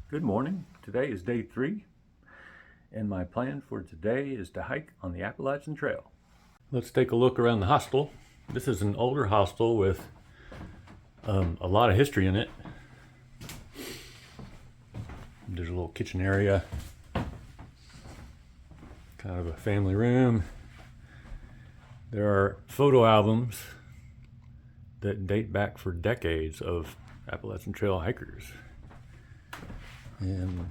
Good morning. Today is day 3, and my plan for today is to hike on the Appalachian Trail. Let's take a look around the hostel. This is an older hostel with a lot of history in it. There's a little kitchen area, kind of a family room. There are photo albums that date back for decades of Appalachian Trail hikers. And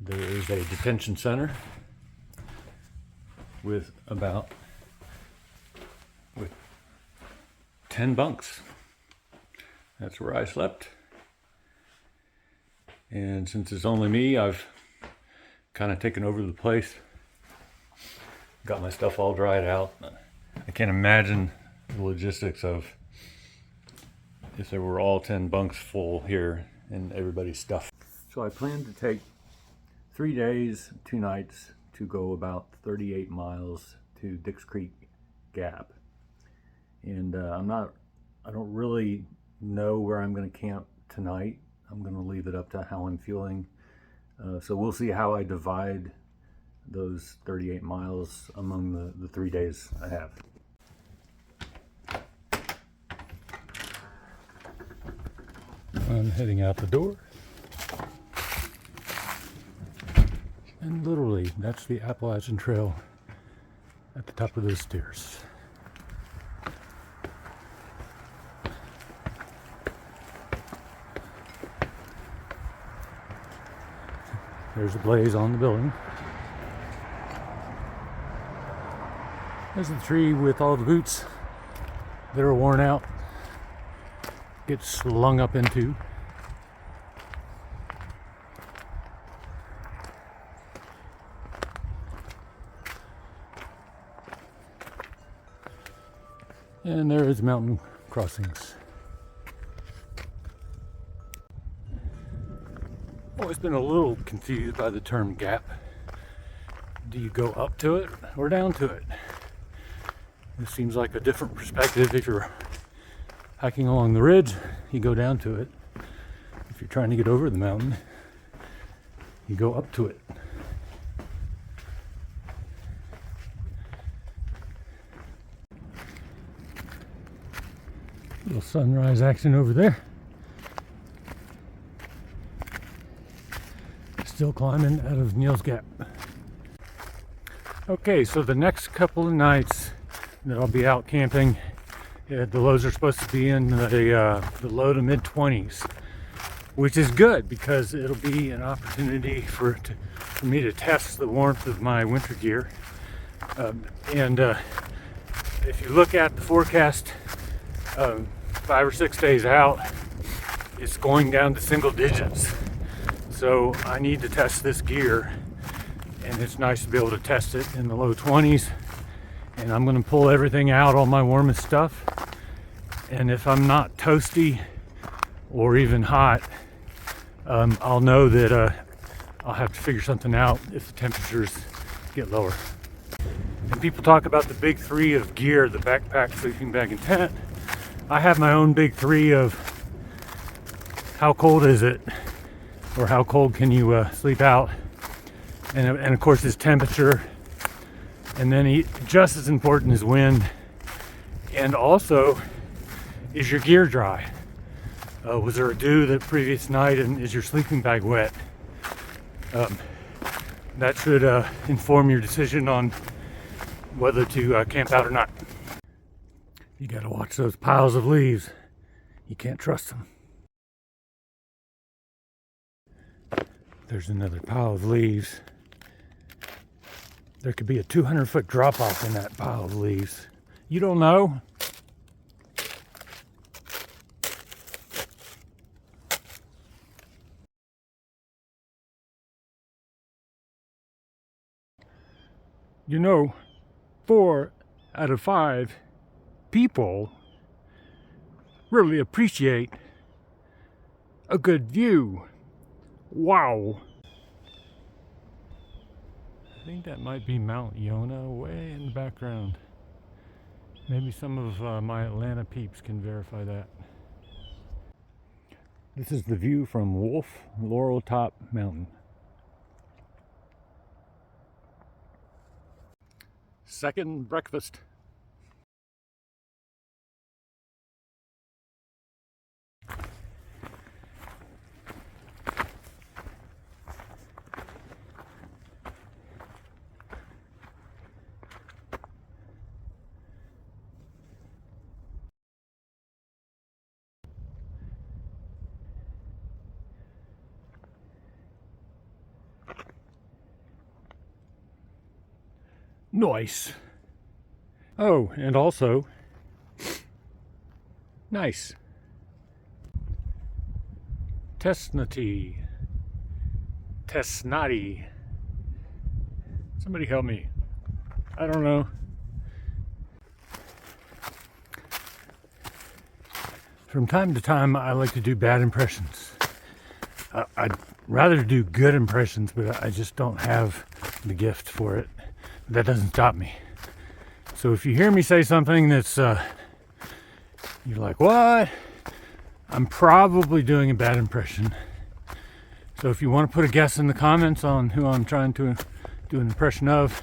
there is a detention center with 10 bunks. That's where I slept. And since it's only me, I've kind of taken over the place. Got my stuff all dried out. I can't imagine the logistics of if there were all 10 bunks full here and everybody's stuff. So I plan to take 3 days, 2 nights to go about 38 miles to Dix Creek Gap. And I don't really know where I'm going to camp tonight. I'm going to leave it up to how I'm feeling. So we'll see how I divide those 38 miles among the 3 days I have. I'm heading out the door. And literally, that's the Appalachian Trail at the top of those stairs. There's a blaze on the building. There's the tree with all the boots that are worn out. Gets slung up into. And there is mountain crossings. Always been a little confused by the term gap. Do you go up to it or down to it? This seems like a different perspective. If you're hiking along the ridge, you go down to it. If you're trying to get over the mountain, you go up to it. Little sunrise action over there. Still climbing out of Neal's Gap. Okay, so the next couple of nights that I'll be out camping, the lows are supposed to be in the low to mid 20s, which is good because it'll be an opportunity for me to test the warmth of my winter gear. If you look at the forecast, 5 or 6 days out, it's going down to single digits. So I need to test this gear, and it's nice to be able to test it in the low 20s. And I'm going to pull everything out, all my warmest stuff. And if I'm not toasty or even hot, I'll know that I'll have to figure something out if the temperatures get lower. And people talk about the big 3 of gear: the backpack, sleeping bag, and tent. I have my own big 3 of how cold is it, or how cold can you sleep out, and of course is temperature, and then just as important is wind, and also is your gear dry. Was there a dew the previous night, and is your sleeping bag wet? That should inform your decision on whether to camp out or not. You gotta watch those piles of leaves. You can't trust them. There's another pile of leaves. There could be a 200-foot drop-off in that pile of leaves. You don't know. You know, 4 out of 5 people really appreciate a good view. Wow. I think that might be Mount Yona way in the background. Maybe some of my Atlanta peeps can verify that. This is the view from Wolf Laurel Top Mountain. Second breakfast. Nice. Oh, and also, nice. Tesnati. Tesnati. Somebody help me. I don't know. From time to time, I like to do bad impressions. I'd rather do good impressions, but I just don't have the gift for it. That doesn't stop me. So if you hear me say something that's, you're like, what? I'm probably doing a bad impression. So if you want to put a guess in the comments on who I'm trying to do an impression of,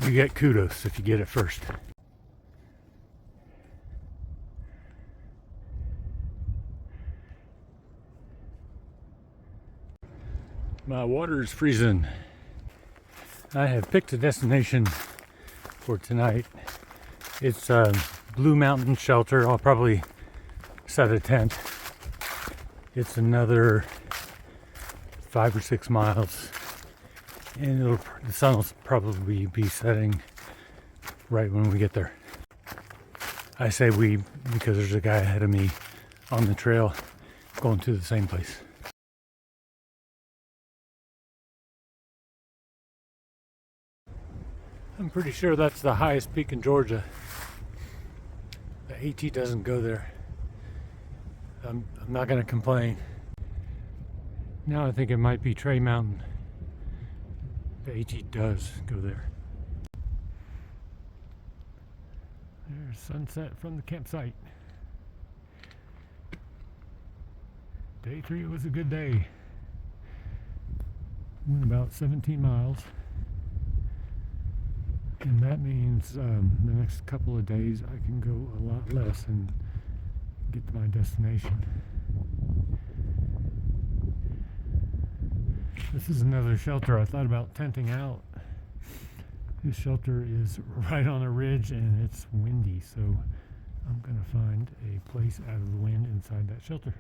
you get kudos if you get it first. My water is freezing. I have picked a destination for tonight. It's Blue Mountain Shelter. I'll probably set a tent. It's another 5 or 6 miles, and the sun will probably be setting right when we get there. I say we because there's a guy ahead of me on the trail going to the same place. I'm pretty sure that's the highest peak in Georgia. The AT doesn't go there. I'm not going to complain. Now I think it might be Trey Mountain. The AT does go there. There's sunset from the campsite. Day 3 was a good day. Went about 17 miles. And that means the next couple of days I can go a lot less and get to my destination. This is another shelter. I thought about tenting out. This shelter is right on a ridge and it's windy, so I'm going to find a place out of the wind inside that shelter.